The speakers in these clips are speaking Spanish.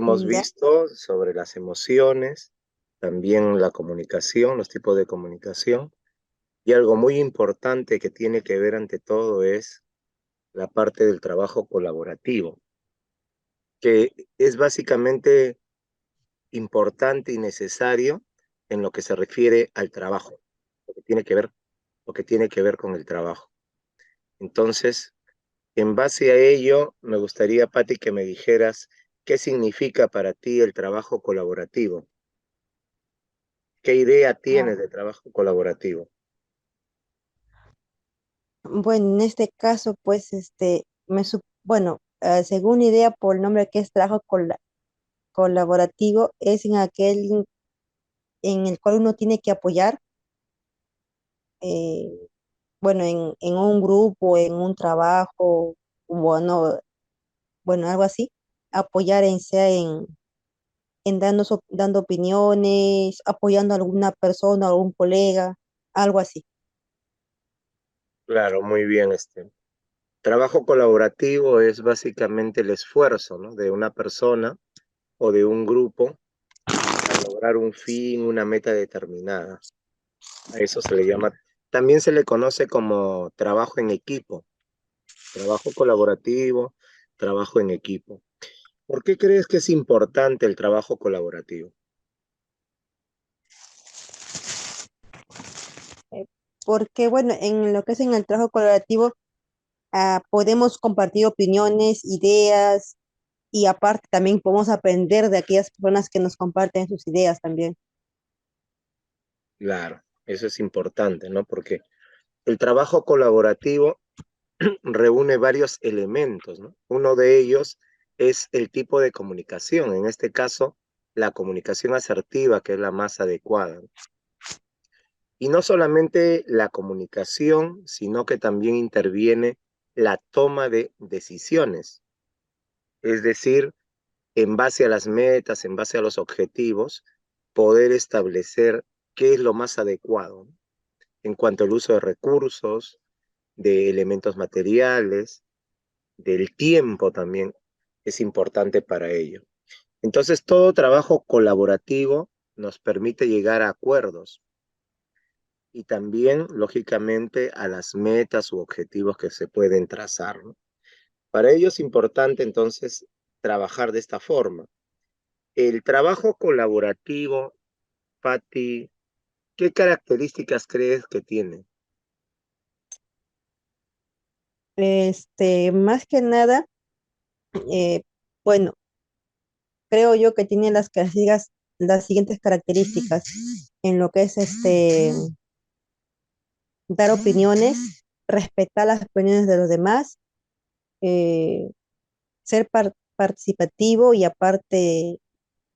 Hemos Ya. visto sobre las emociones, también la comunicación, los tipos de comunicación, y algo muy importante que tiene que ver ante todo es la parte del trabajo colaborativo, que es básicamente importante y necesario en lo que se refiere al trabajo, lo que tiene que ver, lo que tiene que ver con el trabajo. Entonces, en base a ello, me gustaría, Patti, que me dijeras qué significa para ti el trabajo colaborativo. ¿Qué idea Ah, tienes de trabajo colaborativo? bueno, en este caso, pues, bueno, según idea por el nombre que es trabajo colaborativo, es en aquel en el cual uno tiene que apoyar, eh, bueno, en un grupo, en un trabajo, bueno, algo así, apoyar en dando opiniones, apoyando a alguna persona, a algún colega, algo así. Claro, muy bien. Trabajo colaborativo es básicamente el esfuerzo, ¿no?, de una persona o de un grupo para lograr un fin, una meta determinada. A eso se le llama, también se le conoce como trabajo en equipo, trabajo colaborativo, trabajo en equipo. ¿Por qué crees que es importante el trabajo colaborativo? Eh, Porque, bueno, en lo que es en el trabajo colaborativo, podemos compartir opiniones, ideas y aparte también podemos aprender de aquellas personas que nos comparten sus ideas también. Claro, eso es importante, ¿no? Porque el trabajo colaborativo reúne varios elementos, ¿no? Uno de ellos es el tipo de comunicación, en este caso, la comunicación asertiva, que es la más adecuada. Y no solamente la comunicación, sino que también interviene la toma de decisiones, es decir, en base a las metas, en base a los objetivos, poder establecer qué es lo más adecuado, ¿no?, en cuanto al uso de recursos, de elementos materiales, del tiempo también es importante para ello. Entonces, todo trabajo colaborativo nos permite llegar a acuerdos y también, lógicamente, a las metas u objetivos que se pueden trazar, ¿no? Para ello es importante, entonces, trabajar de esta forma. El trabajo colaborativo, Patti, ¿qué características crees que tiene? Más que nada, eh, bueno, creo yo que tiene las siguientes características en lo que es dar opiniones, respetar las opiniones de los demás, eh, ser participativo y aparte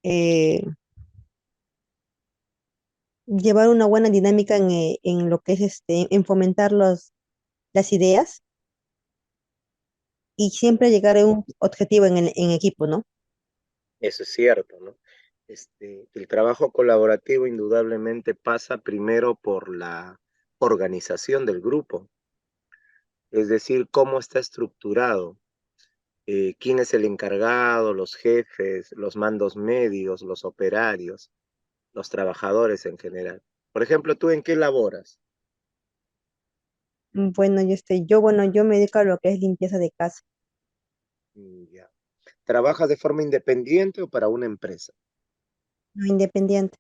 eh, llevar una buena dinámica en lo que es en fomentar las ideas y siempre llegar a un objetivo en equipo, ¿no? Eso es cierto, ¿no? El trabajo colaborativo indudablemente pasa primero por la organización del grupo, es decir, cómo está estructurado, quién es el encargado, los jefes, los mandos medios, los operarios, los trabajadores en general. Por ejemplo, ¿tú en qué laboras? Bueno, yo me dedico a lo que es limpieza de casa, Ya. ¿Trabajas de forma independiente o para una empresa? no independiente,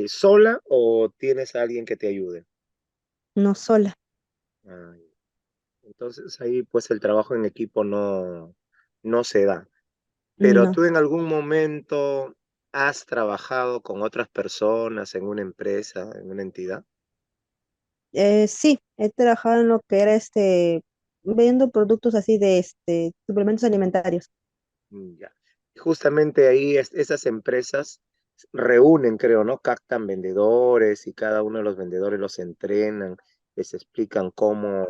¿Sola o tienes a alguien que te ayude? no sola. Ah, entonces ahí pues el trabajo en equipo no se da. Pero No. tú en algún momento has trabajado con otras personas en una empresa, en una entidad. Sí, he trabajado en lo que era vendiendo productos así de suplementos alimentarios. Ya. Justamente ahí esas empresas reúnen, creo, ¿no? Captan vendedores y cada uno de los vendedores los entrenan, les explican cómo,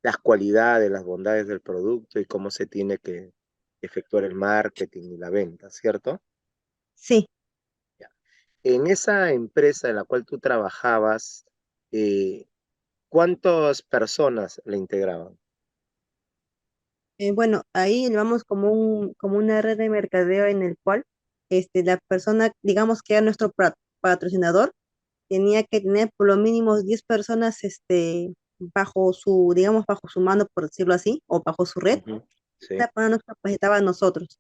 las cualidades, las bondades del producto y cómo se tiene que efectuar el marketing y la venta, ¿cierto? Sí, Ya. En esa empresa en la cual tú trabajabas, eh, ¿cuántas personas le integraban? Bueno, ahí llevamos como una red de mercadeo en el cual la persona, digamos que era nuestro patrocinador, tenía que tener por lo mínimo 10 personas bajo su, digamos, bajo su mano, por decirlo así, o bajo su red. Ujú. Sí. Esta persona nos capacitaba a nosotros,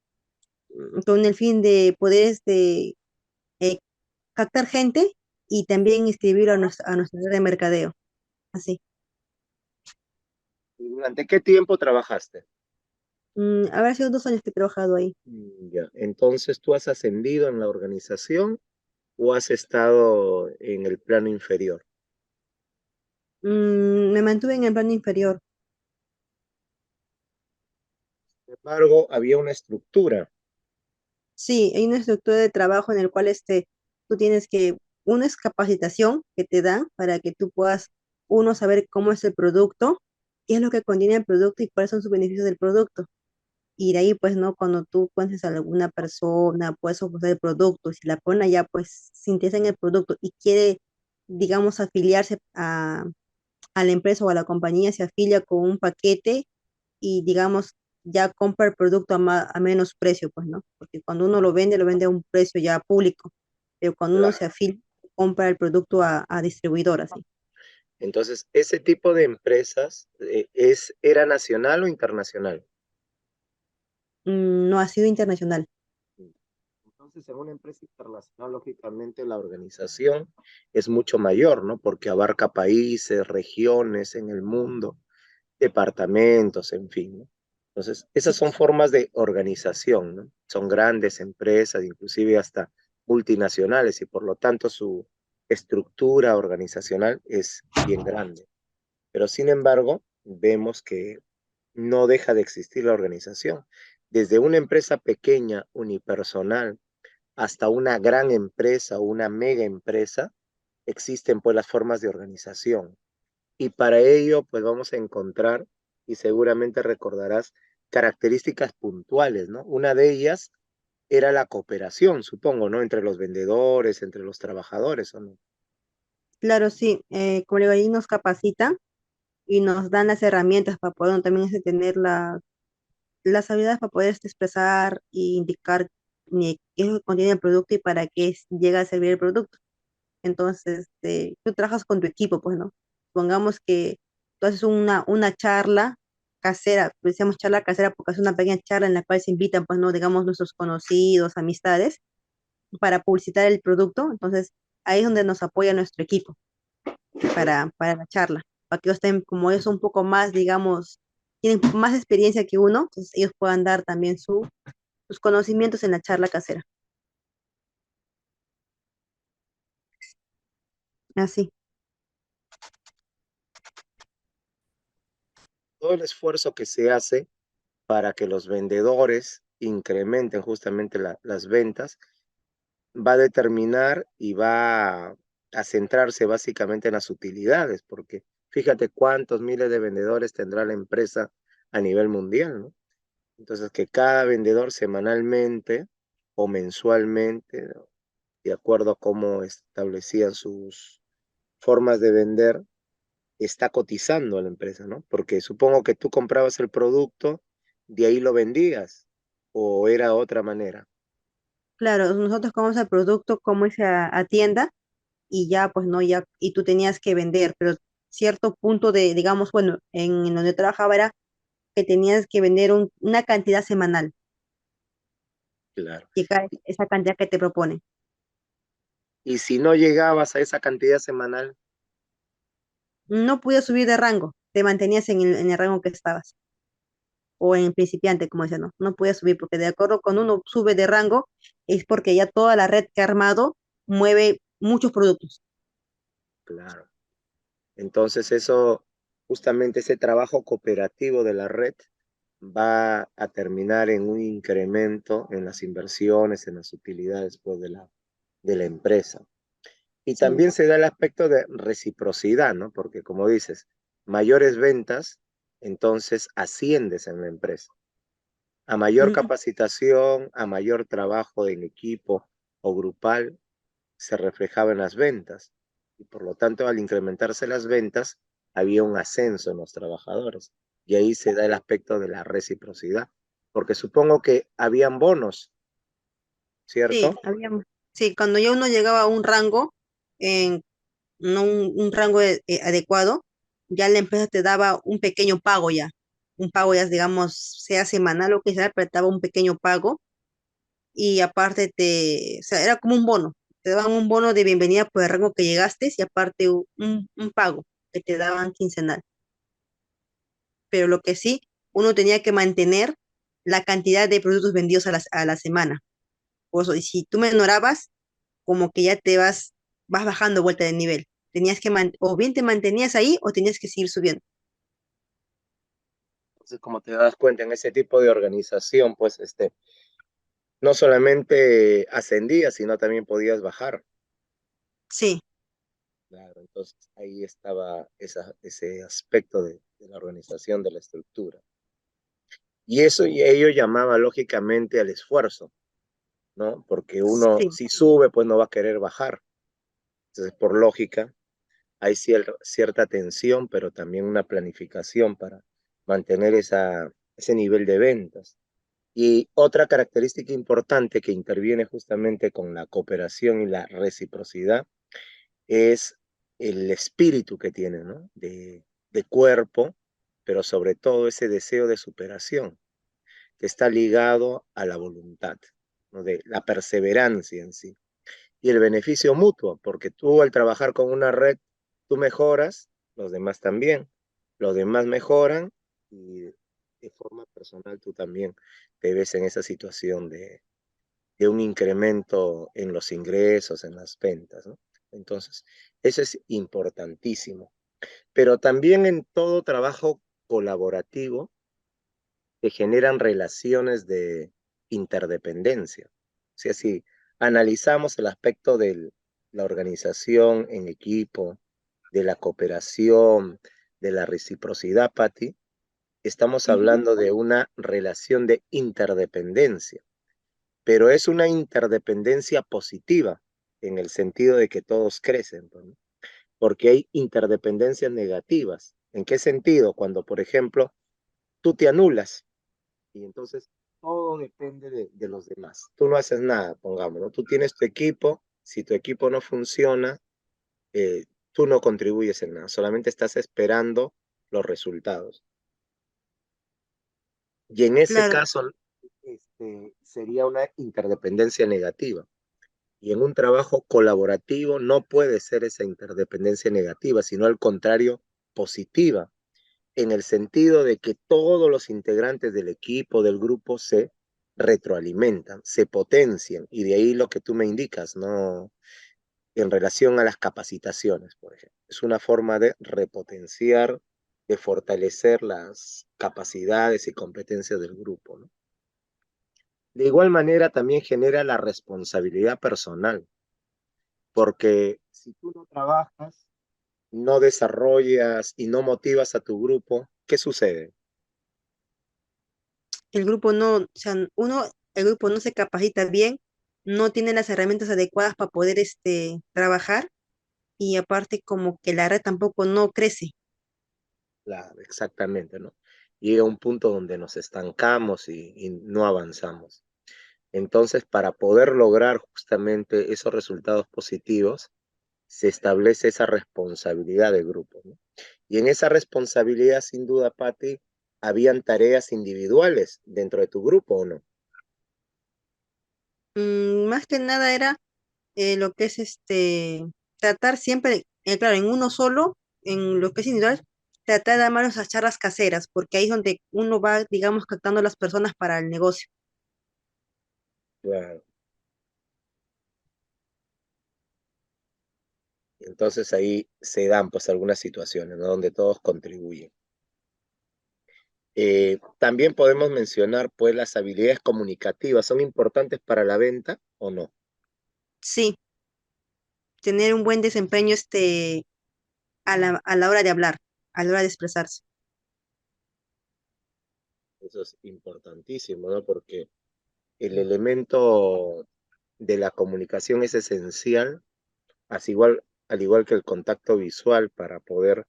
con el fin de poder eh, captar gente y también inscribir a nuestra red de mercadeo. Así. ¿Y durante qué tiempo trabajaste? Habrá sido 2 años que he trabajado ahí. Ya. Entonces, ¿tú has ascendido en la organización o has estado en el plano inferior? Me mantuve en el plano inferior. Sin embargo, había una estructura. Sí, hay una estructura de trabajo en el cual tú tienes que, una es capacitación que te dan para que tú puedas, uno, saber cómo es el producto, qué es lo que contiene el producto y cuáles son sus beneficios del producto. Y de ahí, pues, ¿no? Cuando tú conoces a alguna persona, puedes ofrecer el producto, si la persona ya, pues, se interesa en el producto y quiere, digamos, afiliarse a la empresa o a la compañía, se afilia con un paquete y digamos, ya compra el producto a menos precio, pues, ¿no? Porque cuando uno lo vende a un precio ya público, pero cuando uno se Claro. afilia, compra el producto a distribuidoras, ¿sí? Entonces, ese tipo de empresas ¿era nacional o internacional? No ha sido internacional. Entonces, en una empresa internacional, lógicamente la organización es mucho mayor, ¿no? Porque abarca países, regiones en el mundo, departamentos, en fin, ¿no? Entonces, esas Sí, son formas de organización, ¿no? Son grandes empresas, inclusive hasta multinacionales, y por lo tanto su estructura organizacional es bien grande. Pero sin embargo, vemos que no deja de existir la organización. Desde una empresa pequeña, unipersonal, hasta una gran empresa o una mega empresa, existen pues las formas de organización. Y para ello pues vamos a encontrar, y seguramente recordarás, características puntuales, ¿no? Una de ellas era la cooperación, supongo, ¿no? Entre los vendedores, entre los trabajadores, ¿o no? claro, sí. Como le digo, ahí nos capacitan y nos dan las herramientas para poder también tener las habilidades para poder expresar e indicar qué es lo que contiene el producto y para qué llega a servir el producto. Entonces, tú trabajas con tu equipo, pues, ¿no? Pongamos que tú haces una charla casera, pues decíamos charla casera porque es una pequeña charla en la cual se invitan, pues, ¿no? Digamos, nuestros conocidos, amistades, para publicitar el producto. Entonces, ahí es donde nos apoya nuestro equipo para la charla, para que ellos estén, como ellos son un poco más, digamos, tienen más experiencia que uno, entonces ellos puedan dar también sus conocimientos en la charla casera. Así. Todo el esfuerzo que se hace para que los vendedores incrementen justamente las ventas va a determinar y va a centrarse básicamente en las utilidades, porque fíjate cuántos miles de vendedores tendrá la empresa a nivel mundial, ¿no? Entonces, que cada vendedor semanalmente o mensualmente, ¿no? De acuerdo a cómo establecían sus formas de vender, está cotizando a la empresa, ¿no? Porque supongo que tú comprabas el producto, de ahí lo vendías, o era otra manera. Claro, nosotros compramos el producto como ese a tienda y ya, pues no, ya, y tú tenías que vender, pero cierto punto de, digamos, bueno, en donde trabajaba era que tenías que vender una cantidad semanal, Claro. llegar a esa cantidad que te proponen. Y si no llegabas a esa cantidad semanal, No podías subir de rango, te mantenías en el rango que estabas, o en principiante, como decía, no, no podías subir, porque de acuerdo con uno sube de rango, es porque ya toda la red que ha armado mueve muchos productos. claro. Entonces eso, justamente ese trabajo cooperativo de la red va a terminar en un incremento en las inversiones, en las utilidades pues, de la empresa. Y Sí. también se da el aspecto de reciprocidad, ¿no? Porque como dices, mayores ventas, entonces asciendes en la empresa. A mayor Ujú. capacitación, a mayor trabajo en equipo o grupal, se reflejaba en las ventas. Y por lo tanto, al incrementarse las ventas, había un ascenso en los trabajadores. Y ahí se da el aspecto de la reciprocidad, porque supongo que habían bonos, Sí, ¿cierto? sí, cuando ya uno llegaba a un rango, en, no un rango adecuado, ya la empresa te daba un pequeño pago ya. Un pago ya, digamos, sea semanal o que sea, pero te daba un pequeño pago y aparte o sea, era como un bono. Te daban un bono de bienvenida por el rango que llegaste y aparte un pago que te daban quincenal. Pero lo que sí, uno tenía que mantener la cantidad de productos vendidos a la semana. Y si tú menorabas, como que ya vas bajando vuelta de nivel. Tenías que, o bien te mantenías ahí o tenías que seguir subiendo. Entonces, como te das cuenta, en ese tipo de organización, pues, no solamente ascendías, sino también podías bajar. Sí, Claro, entonces ahí estaba ese aspecto de la organización de la estructura. Y eso y ello llamaba lógicamente al esfuerzo, ¿no? Porque uno sí, si sube, pues no va a querer bajar. Entonces, por lógica, hay cierta tensión, pero también una planificación para mantener ese nivel de ventas. Y otra característica importante que interviene justamente con la cooperación y la reciprocidad es el espíritu que tiene, ¿no? De cuerpo, pero sobre todo ese deseo de superación que está ligado a la voluntad, ¿no? De la perseverancia en sí. Y el beneficio mutuo, porque tú al trabajar con una red, tú mejoras, los demás también, los demás mejoran y de forma personal tú también te ves en esa situación de un incremento en los ingresos, en las ventas, ¿no? Entonces, eso es importantísimo. Pero también en todo trabajo colaborativo se generan relaciones de interdependencia. O sea, si analizamos el aspecto de la organización en equipo, de la cooperación, de la reciprocidad, Patti, estamos ujú, hablando de una relación de interdependencia, pero es una interdependencia positiva en el sentido de que todos crecen, ¿no? Porque hay interdependencias negativas. ¿En qué sentido? Cuando, por ejemplo, tú te anulas y entonces todo depende de los demás. Tú no haces nada, pongamos, ¿no? Tú tienes tu equipo, si tu equipo no funciona, tú no contribuyes en nada, solamente estás esperando los resultados. Y en ese claro, caso, sería una interdependencia negativa. Y en un trabajo colaborativo no puede ser esa interdependencia negativa, sino al contrario, positiva, en el sentido de que todos los integrantes del equipo, del grupo, se retroalimentan, se potencian, y de ahí lo que tú me indicas, ¿no? En relación a las capacitaciones, por ejemplo. Es una forma de repotenciar, de fortalecer las capacidades y competencias del grupo, ¿no? De igual manera, también genera la responsabilidad personal, porque si tú no trabajas, no desarrollas y no motivas a tu grupo, ¿qué sucede? el grupo no, o sea, el grupo no se capacita bien, no tiene las herramientas adecuadas para poder trabajar y aparte como que la red tampoco no crece. Claro, exactamente, ¿no? Llega un punto donde nos estancamos y no avanzamos. Entonces, para poder lograr justamente esos resultados positivos, se establece esa responsabilidad de grupo, ¿no? Y en esa responsabilidad, sin duda, Patti, habían tareas individuales dentro de tu grupo, ¿o no? Más que nada era lo que es tratar siempre, claro, en uno solo, en lo que es individual, tratar de armar esas charlas caseras, porque ahí es donde uno va, digamos, captando a las personas para el negocio. Claro. Entonces ahí se dan pues algunas situaciones, ¿no? Donde todos contribuyen. También podemos mencionar pues las habilidades comunicativas. ¿Son importantes para la venta o no? Sí, tener un buen desempeño a la hora de hablar, a la hora de expresarse. Eso es importantísimo, ¿no? Porque el elemento de la comunicación es esencial, así igual, al igual que el contacto visual para poder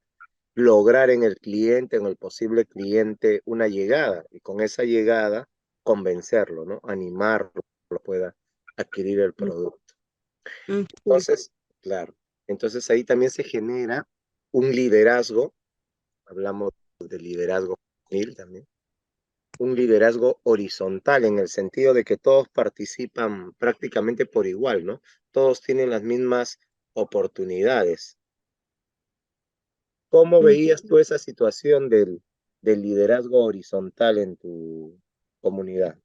lograr en el cliente, en el posible cliente, una llegada y con esa llegada convencerlo, ¿no? Animarlo, lo pueda adquirir el Mm, producto. sí. Entonces, claro, entonces ahí también se genera un liderazgo, hablamos de liderazgo juvenil también, un liderazgo horizontal en el sentido de que todos participan prácticamente por igual, ¿no? Todos tienen las mismas oportunidades. ¿Cómo Mm, veías tú esa situación del liderazgo horizontal en tu comunidad,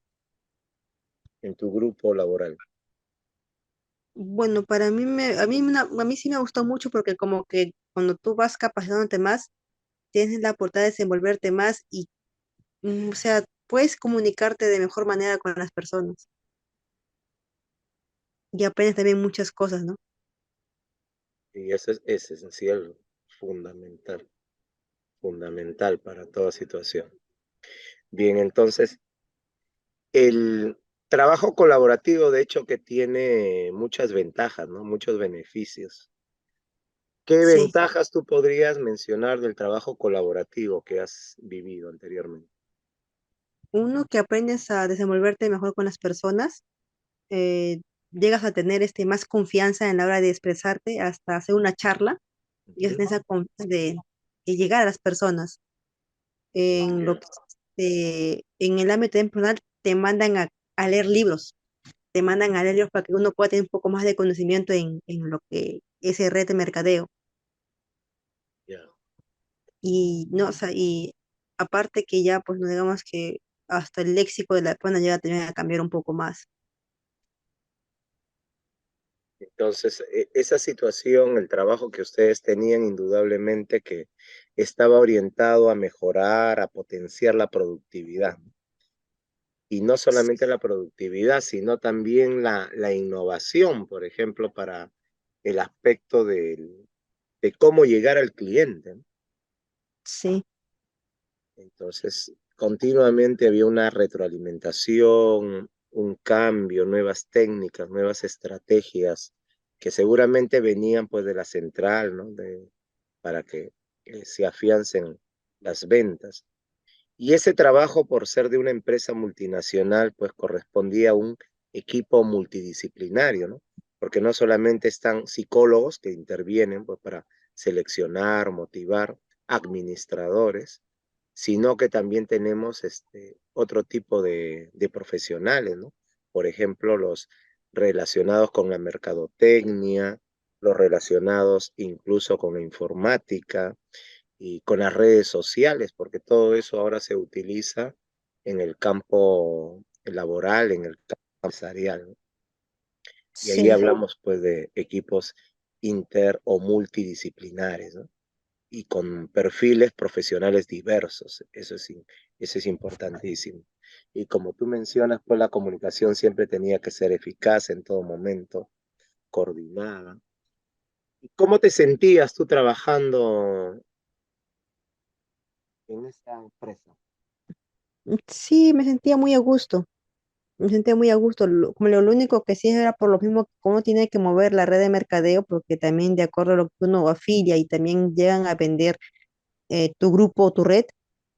en tu grupo laboral? Bueno, para mí, a mí sí me gustó mucho porque como que cuando tú vas capacitándote más, tienes la oportunidad de desenvolverte más y, o sea, puedes comunicarte de mejor manera con las personas y aprendes también muchas cosas, ¿no? Y eso es esencial, fundamental, fundamental para toda situación. Bien, entonces, el trabajo colaborativo, de hecho, que tiene muchas ventajas, ¿no? Muchos beneficios. ¿Qué Sí, ventajas tú podrías mencionar del trabajo colaborativo que has vivido anteriormente? uno que aprendes a desenvolverte mejor con las personas, eh, llegas a tener más confianza en la hora de expresarte, hasta hacer una charla, y es Ujú. esa confianza de llegar a las personas. En lo Ya, que en el ámbito personal te mandan a leer libros, te mandan a leer libros para que uno pueda tener un poco más de conocimiento en lo que es el red de mercadeo. ya. Y no, o sea, y aparte que ya, pues no digamos que hasta el léxico de la persona llega también a cambiar un poco más. Entonces, esa situación, el trabajo que ustedes tenían, indudablemente que estaba orientado a mejorar, a potenciar la productividad. Y no solamente la productividad, sino también la innovación, por ejemplo, para el aspecto de cómo llegar al cliente, ¿no? Sí, Entonces, continuamente había una retroalimentación, un cambio, nuevas técnicas, nuevas estrategias que seguramente venían pues de la central, ¿no? Para que se afiancen las ventas. Y ese trabajo, por ser de una empresa multinacional, pues correspondía a un equipo multidisciplinario, ¿no? Porque no solamente están psicólogos que intervienen pues, para seleccionar, motivar, administradores, sino que también tenemos otro tipo de profesionales, ¿no? Por ejemplo, los relacionados con la mercadotecnia, los relacionados incluso con la informática, y con las redes sociales, porque todo eso ahora se utiliza en el campo laboral, en el campo empresarial, ¿no? Y ahí sí, hablamos pues de equipos inter o multidisciplinares, ¿no? Y con perfiles profesionales diversos, eso es importantísimo. Y como tú mencionas, pues la comunicación siempre tenía que ser eficaz en todo momento, coordinada. ¿Y cómo te sentías tú trabajando en esta empresa? sí, me sentía muy a gusto. Me sentía muy a gusto. Como lo único que sí era por lo mismo cómo tiene que mover la red de mercadeo, porque también de acuerdo a lo que uno afilia y también llegan a vender tu grupo o tu red,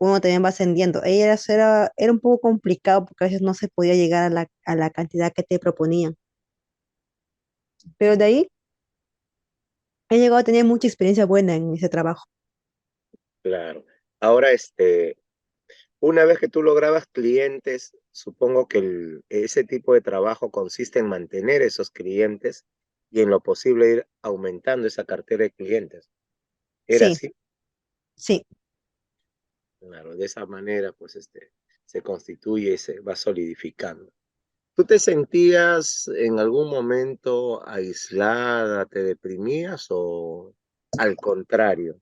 uno también va ascendiendo. Era un poco complicado porque a veces no se podía llegar a la cantidad que te proponían. Pero de ahí he llegado a tener mucha experiencia buena en ese trabajo. Claro. Ahora, una vez que tú lograbas clientes, supongo que ese tipo de trabajo consiste en mantener esos clientes y en lo posible ir aumentando esa cartera de clientes. Era Sí, así, sí. claro. De esa manera, pues, se constituye y se va solidificando. ¿Tú te sentías en algún momento aislada, te deprimías o al contrario?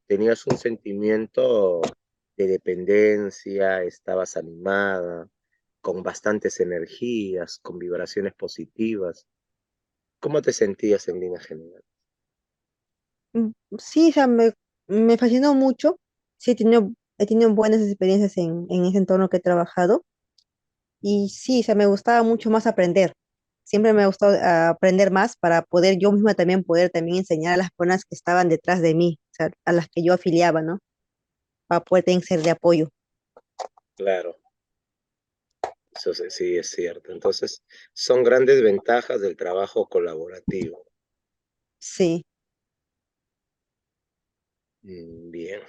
Tenías un sentimiento de dependencia, estabas animada, con bastantes energías, con vibraciones positivas. ¿Cómo te sentías en línea general? Sí, o sea, me fascinó mucho. Sí, he tenido buenas experiencias en ese entorno que he trabajado. Y sí, o sea, me gustaba mucho más aprender. Siempre me ha gustado aprender más para poder yo misma también poder también enseñar a las personas que estaban detrás de mí. sea, a las que yo afiliaba, ¿no? Para poder tener que ser de apoyo. Claro, eso sí es cierto. Entonces, son grandes ventajas del trabajo colaborativo. Sí, Bien.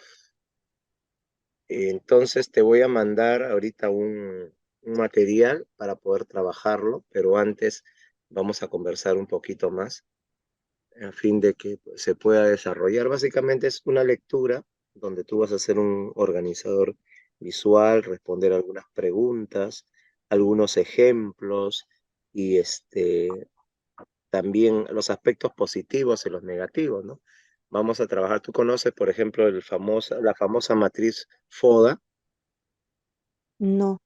Entonces te voy a mandar ahorita un material para poder trabajarlo, pero antes vamos a conversar un poquito más a fin de que pues, se pueda desarrollar. Básicamente es una lectura donde tú vas a ser un organizador visual, responder algunas preguntas, algunos ejemplos y también los aspectos positivos y los negativos, ¿no? Vamos a trabajar, tú conoces, por ejemplo, la famosa matriz FODA. no.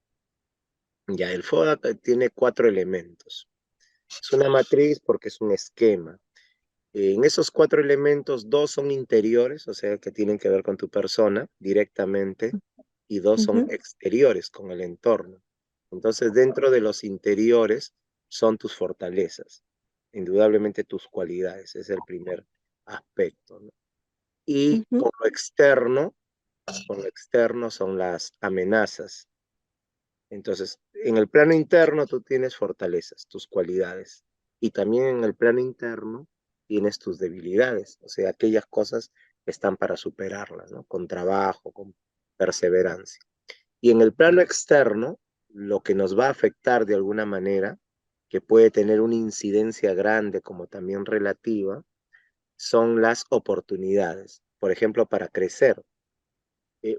Ya, el FODA tiene 4 elementos. Es una matriz porque es un esquema. En esos 4 elementos, 2 son interiores, o sea, que tienen que ver con tu persona directamente, y 2 son Ujú, exteriores, con el entorno. Entonces, dentro de los interiores son tus fortalezas, indudablemente tus cualidades, es el primer aspecto, ¿no? Y ujú, con lo externo son las amenazas. Entonces, en el plano interno tú tienes fortalezas, tus cualidades, y también en el plano interno tienes tus debilidades, o sea, aquellas cosas que están para superarlas, ¿no? Con trabajo, con perseverancia. Y en el plano externo, lo que nos va a afectar de alguna manera, que puede tener una incidencia grande como también relativa, son las oportunidades. Por ejemplo, para crecer.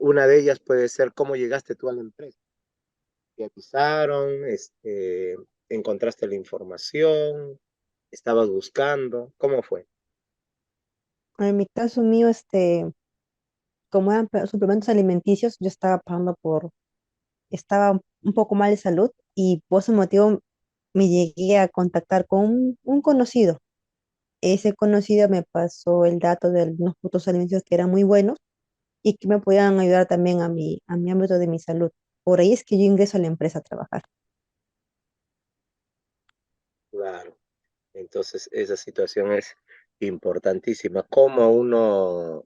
Una de ellas puede ser cómo llegaste tú a la empresa. Te avisaron, encontraste la información, estabas buscando, ¿cómo fue? en mi caso mío, como eran suplementos alimenticios, yo estaba estaba un poco mal de salud y por ese motivo me llegué a contactar con un conocido. Ese conocido me pasó el dato de unos productos alimenticios que eran muy buenos y que me podían ayudar también a mi ámbito de mi salud. Por ahí es que yo ingreso a la empresa a trabajar. Claro, entonces esa situación es importantísima. ¿Cómo uno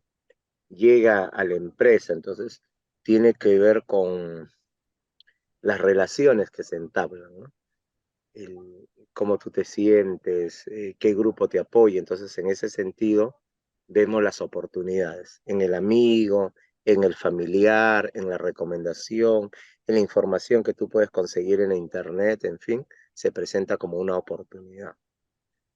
llega a la empresa? Entonces tiene que ver con las relaciones que se entablan, ¿no? Cómo tú te sientes, qué grupo te apoya. Entonces, en ese sentido, vemos las oportunidades en el amigo, en el familiar, en la recomendación, en la información que tú puedes conseguir en la internet, en fin, se presenta como una oportunidad.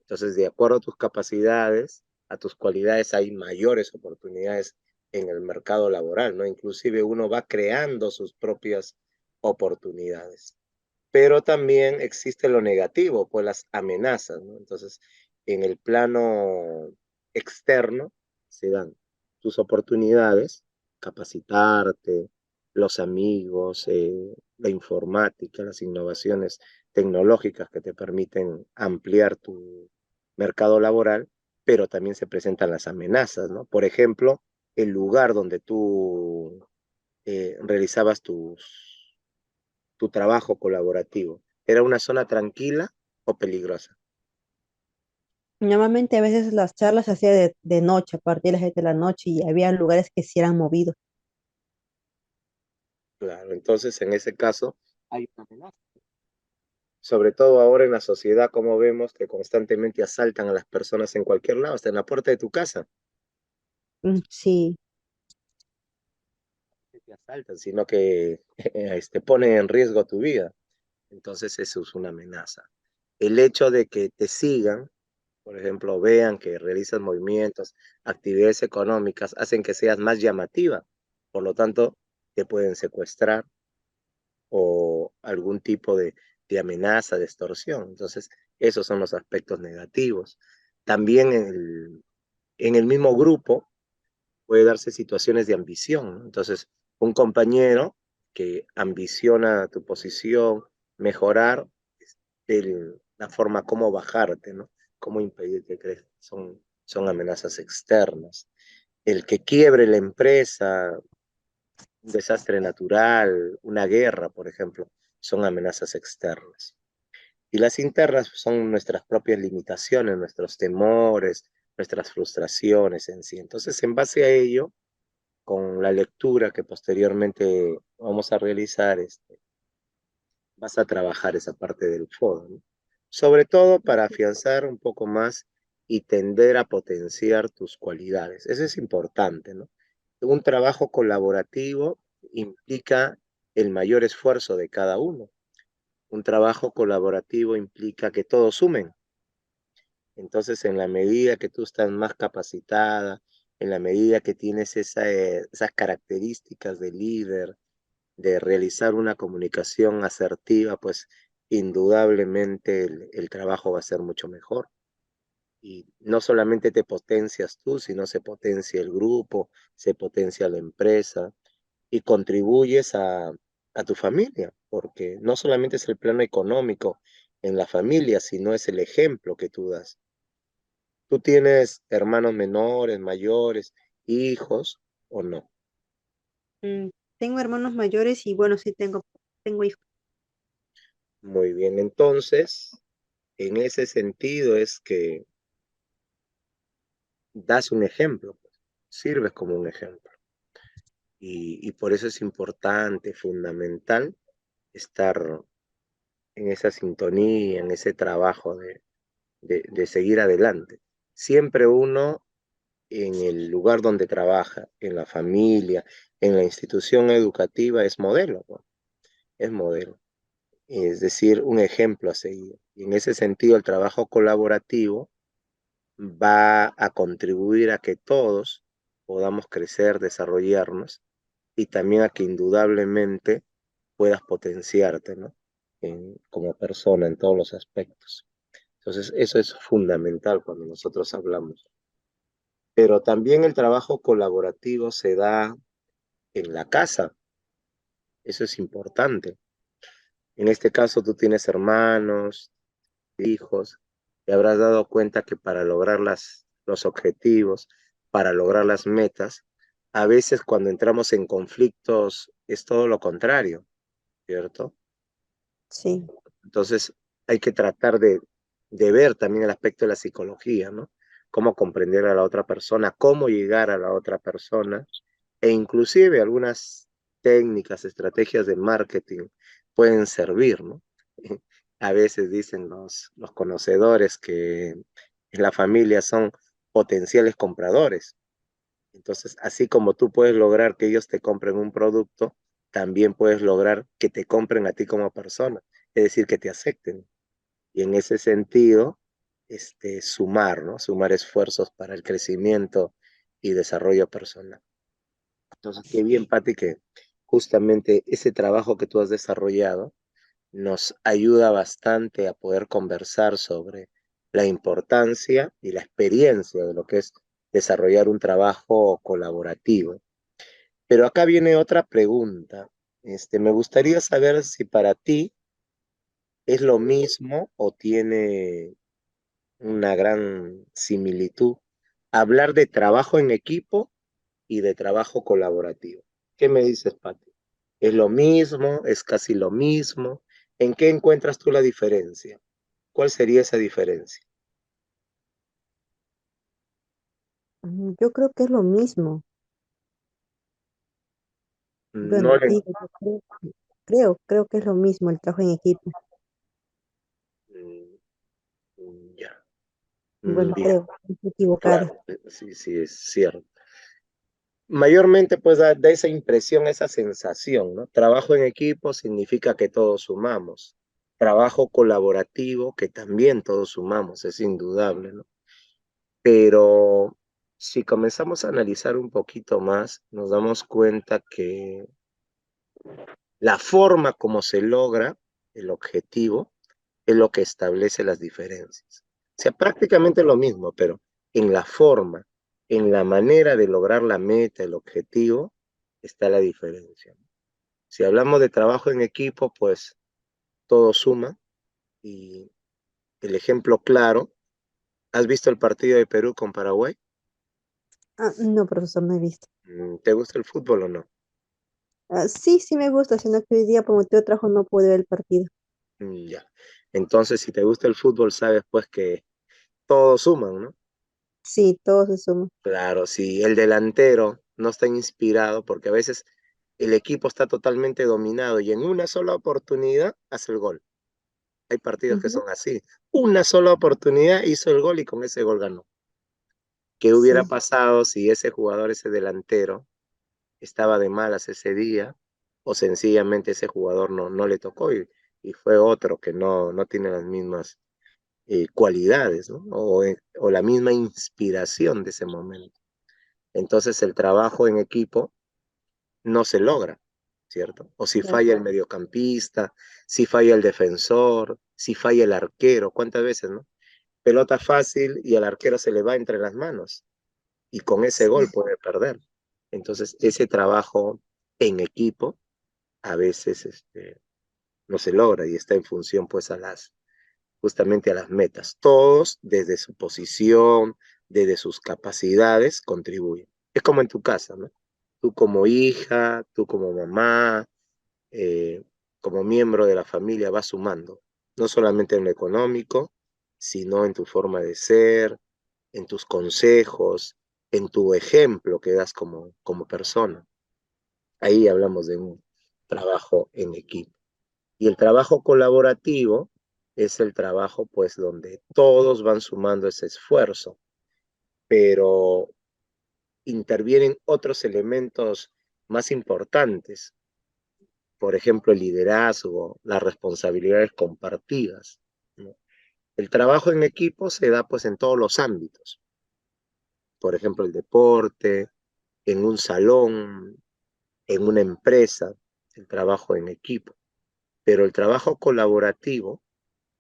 Entonces, de acuerdo a tus capacidades, a tus cualidades, hay mayores oportunidades en el mercado laboral, ¿no? Inclusive uno va creando sus propias oportunidades, pero también existe lo negativo, pues las amenazas, ¿no? Entonces, en el plano externo se dan tus oportunidades, capacitarte, los amigos, la informática, las innovaciones tecnológicas que te permiten ampliar tu mercado laboral, pero también se presentan las amenazas, ¿no? Por ejemplo, el lugar donde tú realizabas tu trabajo colaborativo. ¿Era una zona tranquila o peligrosa? Normalmente a veces las charlas se hacían de noche, a partir de las 7 de la noche, y había lugares que sí eran movidos. Claro, entonces en ese caso hay una amenaza. Sobre todo ahora en la sociedad, como vemos que constantemente asaltan a las personas en cualquier lado, hasta en la puerta de tu casa. Sí, No te asaltan, sino que ponen en riesgo tu vida. Entonces eso es una amenaza. El hecho de que te sigan, por ejemplo, vean que realizas movimientos, actividades económicas, hacen que seas más llamativa. Por lo tanto, te pueden secuestrar o algún tipo de amenaza, de extorsión. Entonces, esos son los aspectos negativos. También en el mismo grupo puede darse situaciones de ambición, ¿no? Entonces, un compañero que ambiciona tu posición, mejorar la forma como bajarte, ¿no? Cómo impedir que crezcas. Son amenazas externas. El que quiebre la empresa, un desastre natural, una guerra, por ejemplo, son amenazas externas. Y las internas son nuestras propias limitaciones, nuestros temores, nuestras frustraciones en sí. Entonces, en base a ello, con la lectura que posteriormente vamos a realizar, vas a trabajar esa parte del FODA, ¿no? Sobre todo para afianzar un poco más y tender a potenciar tus cualidades. Eso es importante, ¿no? Un trabajo colaborativo implica el mayor esfuerzo de cada uno. Un trabajo colaborativo implica que todos sumen. Entonces, en la medida que tú estás más capacitada, en la medida que tienes esas características de líder, de realizar una comunicación asertiva, pues indudablemente el trabajo va a ser mucho mejor. Y no solamente te potencias tú, sino se potencia el grupo, se potencia la empresa y contribuyes a tu familia, porque no solamente es el plano económico en la familia, sino es el ejemplo que tú das. ¿Tú tienes hermanos menores, mayores, hijos o no? Mm, tengo hermanos mayores y bueno, sí tengo hijos. Muy bien, entonces, en ese sentido es que das un ejemplo, pues, sirves como un ejemplo. Y por eso es importante, fundamental, estar en esa sintonía, en ese trabajo de seguir adelante. Siempre uno en el lugar donde trabaja, en la familia, en la institución educativa, es modelo, ¿no? Es modelo. Es decir, un ejemplo a seguir. Y en ese sentido, el trabajo colaborativo va a contribuir a que todos podamos crecer, desarrollarnos y también a que indudablemente puedas potenciarte, ¿no? Como persona en todos los aspectos. Entonces, eso es fundamental cuando nosotros hablamos. Pero también el trabajo colaborativo se da en la casa. Eso es importante. En este caso, tú tienes hermanos, hijos, te habrás dado cuenta que para lograr los objetivos, para lograr las metas, a veces cuando entramos en conflictos es todo lo contrario, ¿cierto? Sí. Entonces hay que tratar de ver también el aspecto de la psicología, ¿no? Cómo comprender a la otra persona, cómo llegar a la otra persona, e inclusive algunas técnicas, estrategias de marketing pueden servir, ¿no? A veces dicen los conocedores que en la familia son potenciales compradores. Entonces, así como tú puedes lograr que ellos te compren un producto, también puedes lograr que te compren a ti como persona, es decir, que te acepten. Y en ese sentido, sumar, ¿no? Sumar esfuerzos para el crecimiento y desarrollo personal. Entonces, qué bien, Pati, que justamente ese trabajo que tú has desarrollado nos ayuda bastante a poder conversar sobre la importancia y la experiencia de lo que es desarrollar un trabajo colaborativo. Pero acá viene otra pregunta. Me gustaría saber si para ti es lo mismo o tiene una gran similitud hablar de trabajo en equipo y de trabajo colaborativo. ¿Qué me dices, Pati? ¿Es lo mismo? ¿Es casi lo mismo? ¿En qué encuentras tú la diferencia? ¿Cuál sería esa diferencia? Yo creo que es lo mismo. No Bueno, le... digo, creo que es lo mismo el trabajo en equipo. Mm, ya. Bueno, Bien, creo, estoy equivocada. claro, sí, sí, es cierto. Mayormente, pues da esa impresión, esa sensación, ¿no? Trabajo en equipo significa que todos sumamos. Trabajo colaborativo, que también todos sumamos, es indudable, ¿no? Pero si comenzamos a analizar un poquito más, nos damos cuenta que la forma como se logra el objetivo es lo que establece las diferencias. O sea, prácticamente lo mismo, pero en la forma, en la manera de lograr la meta, el objetivo, está la diferencia. Si hablamos de trabajo en equipo, pues todo suma y el ejemplo claro, ¿has visto el partido de Perú con Paraguay? Ah, no, profesor, no he visto. ¿Te gusta el fútbol o no? Ah, sí, sí me gusta, sino que hoy día por motivo de trabajo no pude ver el partido. Ya. Entonces, si te gusta el fútbol, sabes pues que todos suman, ¿no? Sí, todo se suma. Claro, si el delantero no está inspirado, porque a veces el equipo está totalmente dominado y en una sola oportunidad hace el gol. Hay partidos que Ujú. son así. Una sola oportunidad hizo el gol y con ese gol ganó. ¿Qué hubiera Sí, pasado si ese jugador, ese delantero, estaba de malas ese día o sencillamente ese jugador no le tocó y fue otro que no tiene las mismas cualidades, ¿no? O la misma inspiración de ese momento? Entonces el trabajo en equipo no se logra, ¿cierto? O si claro. falla el mediocampista, si falla el defensor, si falla el arquero, ¿cuántas veces, no? Pelota fácil y al arquero se le va entre las manos y con ese Sí, gol puede perder. Entonces ese trabajo en equipo a veces no se logra y está en función pues justamente a las metas. Todos desde su posición, desde sus capacidades contribuyen. Es como en tu casa, ¿no? Tú como hija, tú como mamá, eh, como miembro de la familia vas sumando, no solamente en lo económico, sino en tu forma de ser, en tus consejos, en tu ejemplo que das como persona. Ahí hablamos de un trabajo en equipo. Y el trabajo colaborativo es el trabajo pues donde todos van sumando ese esfuerzo, pero intervienen otros elementos más importantes, por ejemplo, el liderazgo, las responsabilidades compartidas, ¿no? El trabajo en equipo se da pues en todos los ámbitos, por ejemplo, el deporte, en un salón, en una empresa, el trabajo en equipo, pero el trabajo colaborativo,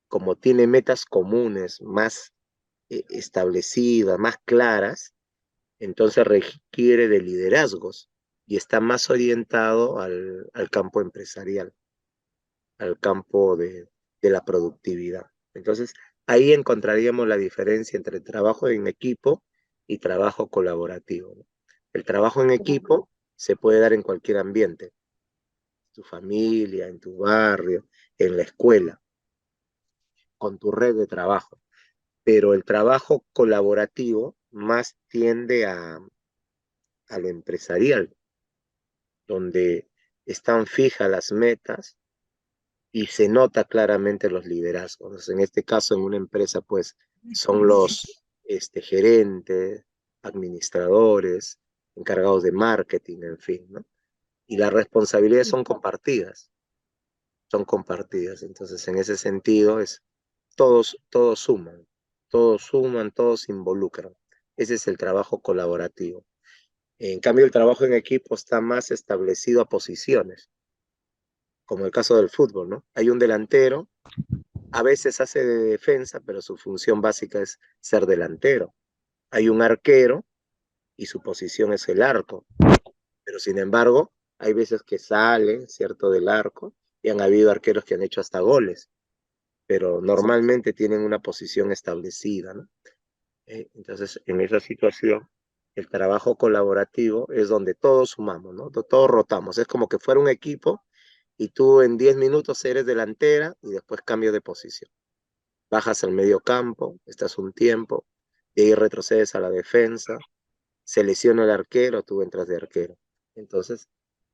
como tiene metas comunes más establecidas, más claras, entonces requiere de liderazgos y está más orientado al campo empresarial, al campo de la productividad. Entonces, ahí encontraríamos la diferencia entre trabajo en equipo y trabajo colaborativo, ¿no? El trabajo en equipo se puede dar en cualquier ambiente, en tu familia, en tu barrio, en la escuela, con tu red de trabajo, pero el trabajo colaborativo más tiende a lo empresarial, donde están fijas las metas y se nota claramente los liderazgos. En este caso, en una empresa, pues son los gerentes, administradores, encargados de marketing, en fin, ¿no? Y las responsabilidades son compartidas. Entonces, en ese sentido, todos suman, todos suman, todos se involucran. Ese es el trabajo colaborativo. En cambio, el trabajo en equipo está más establecido a posiciones, como el caso del fútbol, ¿no? Hay un delantero, a veces hace de defensa, pero su función básica es ser delantero. Hay un arquero y su posición es el arco, pero sin embargo, hay veces que sale, ¿cierto?, del arco y han habido arqueros que han hecho hasta goles, pero normalmente tienen una posición establecida, ¿no? Entonces, en esa situación, el trabajo colaborativo es donde todos sumamos, ¿no? Todos rotamos. Es como que fuera un equipo y tú en 10 minutos eres delantera y después cambio de posición. Bajas al medio campo, estás un tiempo, y ahí retrocedes a la defensa, se lesiona el arquero, tú entras de arquero. Entonces,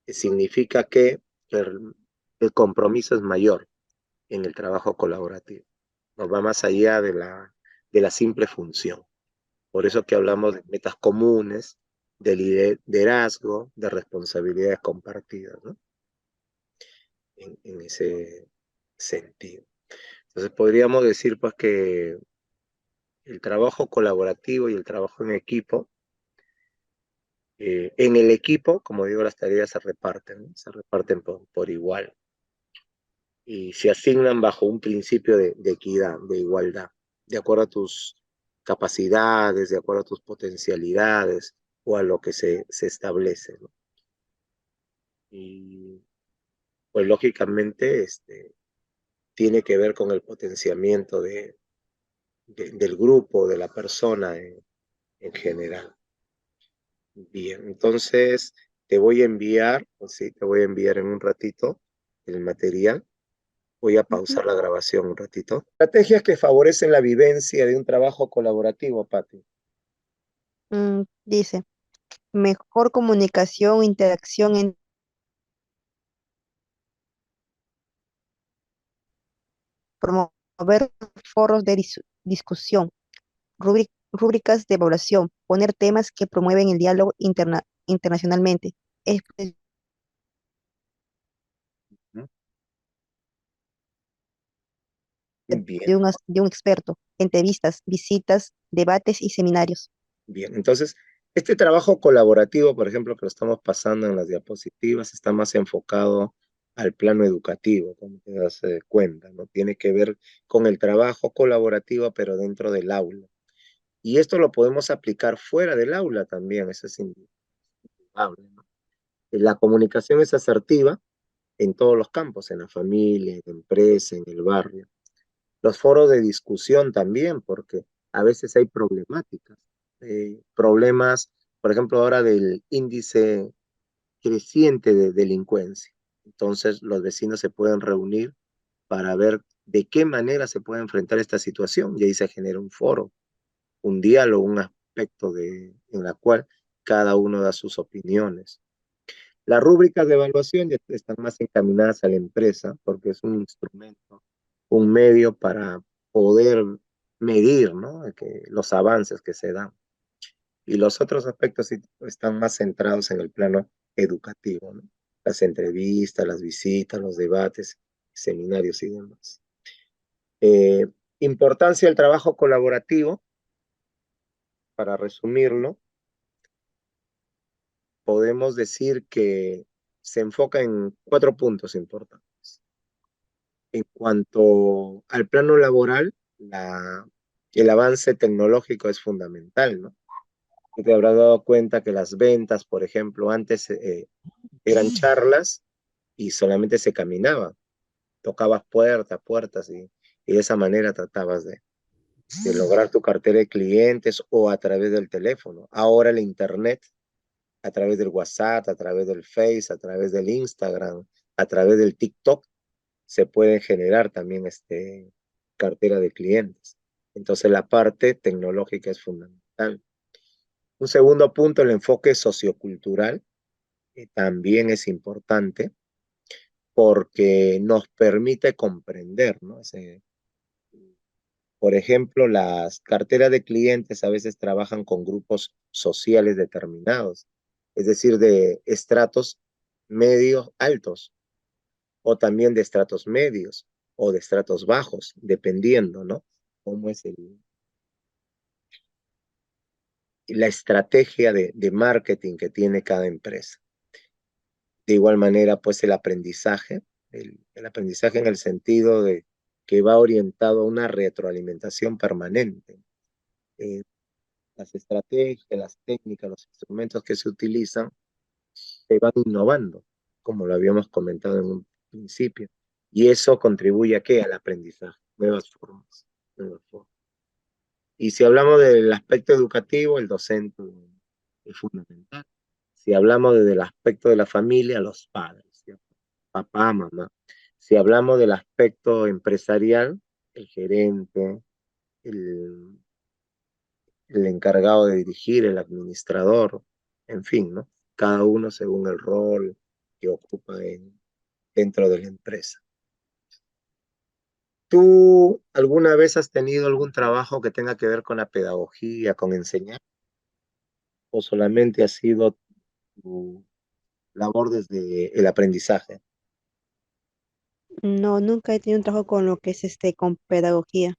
significa que el compromiso es mayor en el trabajo colaborativo. Nos va más allá de la simple función. Por eso que hablamos de metas comunes, de liderazgo, de responsabilidades compartidas, ¿no? En ese sentido. Entonces podríamos decir pues que el trabajo colaborativo y el trabajo en equipo, en el equipo, como digo, las tareas se reparten, ¿no? Se reparten por igual y se asignan bajo un principio de equidad, de igualdad, de acuerdo a tus capacidades, de acuerdo a tus potencialidades o a lo que se establece, ¿no? Y pues lógicamente tiene que ver con el potenciamiento del grupo, de la persona en general. Bien, entonces te voy a enviar, o sí, te voy a enviar en un ratito el material. Voy a ujú. pausar la grabación un ratito. Estrategias que favorecen la vivencia de un trabajo colaborativo, Pati. Dice, mejor comunicación, interacción, promover foros de discusión, rúbricas de evaluación, poner temas que promueven el diálogo internacionalmente, expresión ¿no? de Bien, de un experto, entrevistas, visitas, debates y seminarios. bien. Entonces, este trabajo colaborativo, por ejemplo, que lo estamos pasando en las diapositivas, está más enfocado al plano educativo, como te das cuenta, ¿no? Tiene que ver con el trabajo colaborativo, pero dentro del aula. Y esto lo podemos aplicar fuera del aula también, eso es indudable, ¿no? La comunicación es asertiva en todos los campos, en la familia, en la empresa, en el barrio. Los foros de discusión también, porque a veces hay problemáticas, problemas, por ejemplo, ahora del índice creciente de delincuencia. Entonces, los vecinos se pueden reunir para ver de qué manera se puede enfrentar esta situación y ahí se genera un foro, un diálogo, un aspecto en la cual cada uno da sus opiniones. Las rúbricas de evaluación ya están más encaminadas a la empresa porque es un instrumento, un medio para poder medir, ¿no? Los avances que se dan. Y los otros aspectos sí están más centrados en el plano educativo, ¿no? Las entrevistas, las visitas, los debates, seminarios y demás. Eh, Importancia del trabajo colaborativo, para resumirlo, podemos decir que se enfoca en 4 puntos importantes. En cuanto al plano laboral, el avance tecnológico es fundamental, ¿no? Tú te habrás dado cuenta que las ventas, por ejemplo, antes eran charlas y solamente se caminaba, tocabas puertas, puertas y de esa manera tratabas de lograr tu cartera de clientes o a través del teléfono. Ahora el Internet, a través del WhatsApp, a través del Face, a través del Instagram, a través del TikTok, se puede generar también cartera de clientes. Entonces la parte tecnológica es fundamental. Un segundo punto, el enfoque sociocultural, también es importante porque nos permite comprender, ¿no? Por ejemplo, las carteras de clientes a veces trabajan con grupos sociales determinados, es decir, de estratos medios altos o también de estratos medios o de estratos bajos, dependiendo, ¿no? Cómo es la estrategia de marketing que tiene cada empresa. De igual manera, pues el aprendizaje en el sentido de que va orientado a una retroalimentación permanente. Eh, las estrategias, las técnicas, los instrumentos que se utilizan se van innovando, como lo habíamos comentado en un principio. Y eso contribuye a qué? Al aprendizaje, nuevas formas, nuevas formas. Y si hablamos del aspecto educativo, el docente es fundamental. Si hablamos desde el aspecto de la familia, los padres, ¿cierto? Papá, mamá. Si hablamos del aspecto empresarial, el gerente, el, el encargado de dirigir, el administrador, en fin, ¿no? Cada uno según el rol que ocupa dentro de la empresa. ¿Tú alguna vez has tenido algún trabajo que tenga que ver con la pedagogía, con enseñar, o solamente ha sido tu labor desde el aprendizaje, No, nunca he tenido un trabajo con lo que es con pedagogía,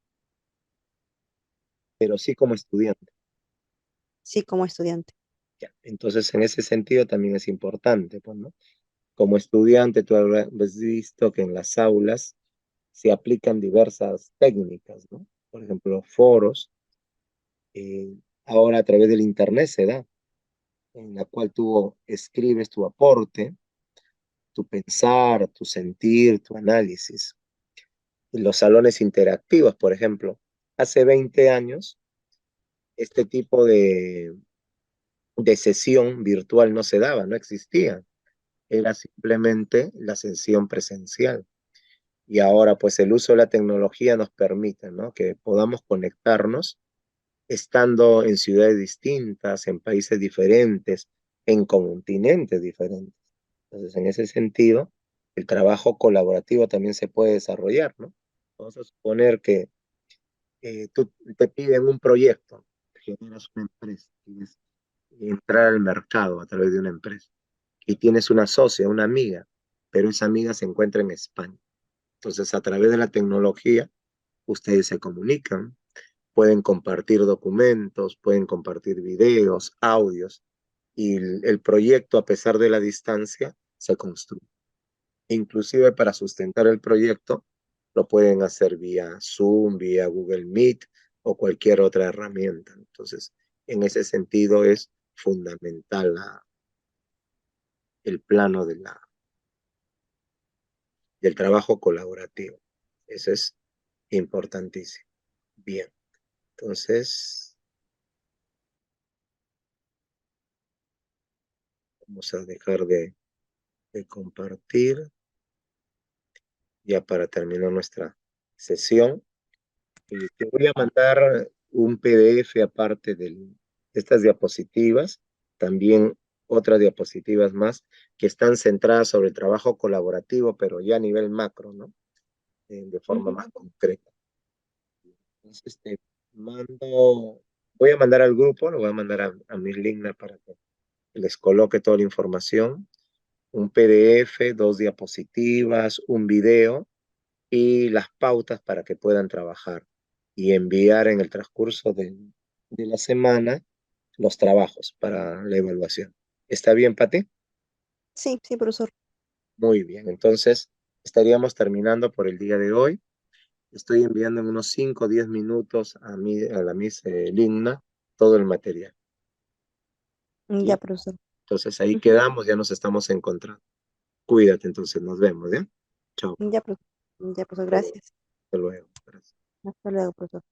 pero sí como estudiante? sí, como estudiante. Ya. Entonces, en ese sentido también es importante, pues, ¿no? Como estudiante, tú habrás visto que en las aulas se aplican diversas técnicas, ¿no? Por ejemplo, foros, eh, ahora a través del Internet se da, en la cual tú escribes tu aporte, tu pensar, tu sentir, tu análisis. Y los salones interactivos, por ejemplo, hace 20 años, este tipo de sesión virtual no se daba, no existía. Era simplemente la sesión presencial. Y ahora, pues el uso de la tecnología nos permite, ¿no? Que podamos conectarnos estando en ciudades distintas, en países diferentes, en continentes diferentes. Entonces, en ese sentido, el trabajo colaborativo también se puede desarrollar, ¿no? Vamos a suponer que tú te piden un proyecto, generas una empresa, quieres entrar al mercado a través de una empresa y tienes una socia, una amiga, pero esa amiga se encuentra en España. Entonces, a través de la tecnología, ustedes se comunican, pueden compartir documentos, pueden compartir videos, audios, y el proyecto, a pesar de la distancia, se construye. Inclusive para sustentar el proyecto, lo pueden hacer vía Zoom, vía Google Meet o cualquier otra herramienta. Entonces, en ese sentido es fundamental el plano del trabajo colaborativo. Eso es importantísimo. Bien, entonces vamos a dejar de compartir ya para terminar nuestra sesión. Te voy a mandar un PDF aparte de estas diapositivas, también otras diapositivas más que están centradas sobre el trabajo colaborativo, pero ya a nivel macro, ¿no? De forma Ujú. más concreta. Entonces voy a mandar al grupo, lo voy a mandar a mis Ligna para que les coloque toda la información, un PDF, dos diapositivas, un video y las pautas para que puedan trabajar y enviar en el transcurso de la semana los trabajos para la evaluación. ¿Está bien, Pati? Sí, sí, profesor. Muy bien, entonces estaríamos terminando por el día de hoy. Estoy enviando en unos 5 o 10 minutos a la Miss Ligna todo el material. Ya, ¿Sí? profesor. Entonces ahí Ujú. quedamos, ya nos estamos encontrando. Cuídate, entonces nos vemos, ¿ya? Chao. Ya, profesor. Ya, profesor, Hasta luego. gracias. Hasta luego. Gracias. Hasta luego, profesor.